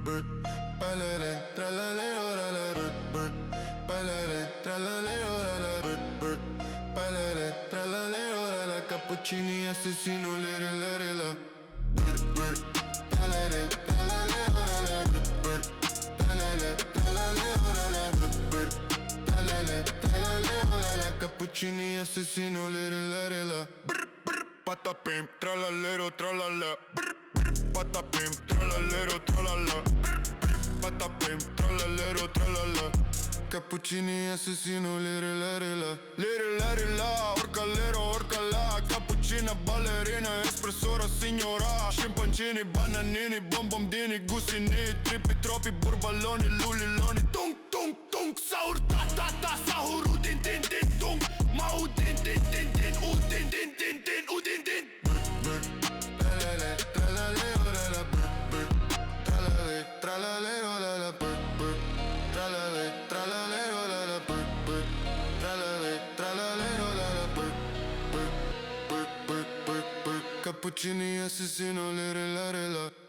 Ballare tra la le ora la ballare tra la le ora la ballare tra la le ora la cappuccini assassino le la ballare tra la le ora la ballare tra la le ora la ballare tra la le ora la cappuccini assassino le la patapim trallallero trallalla patapim trallallero trallalla patapim trallallero trallalla cappuccini assassino lire la orca la cappuccina ballerina espressora signora scimpanzini bananini bombombini gustini trippi troppi burballoni luliloni tung tung tung saur ta ta ta sahur udin din din tung ma udin din din din udin din din din udin din tralale tralale ora la tralale tralale ora la tralale tralale ora la tralale tralale ora la cappuccini assassino le la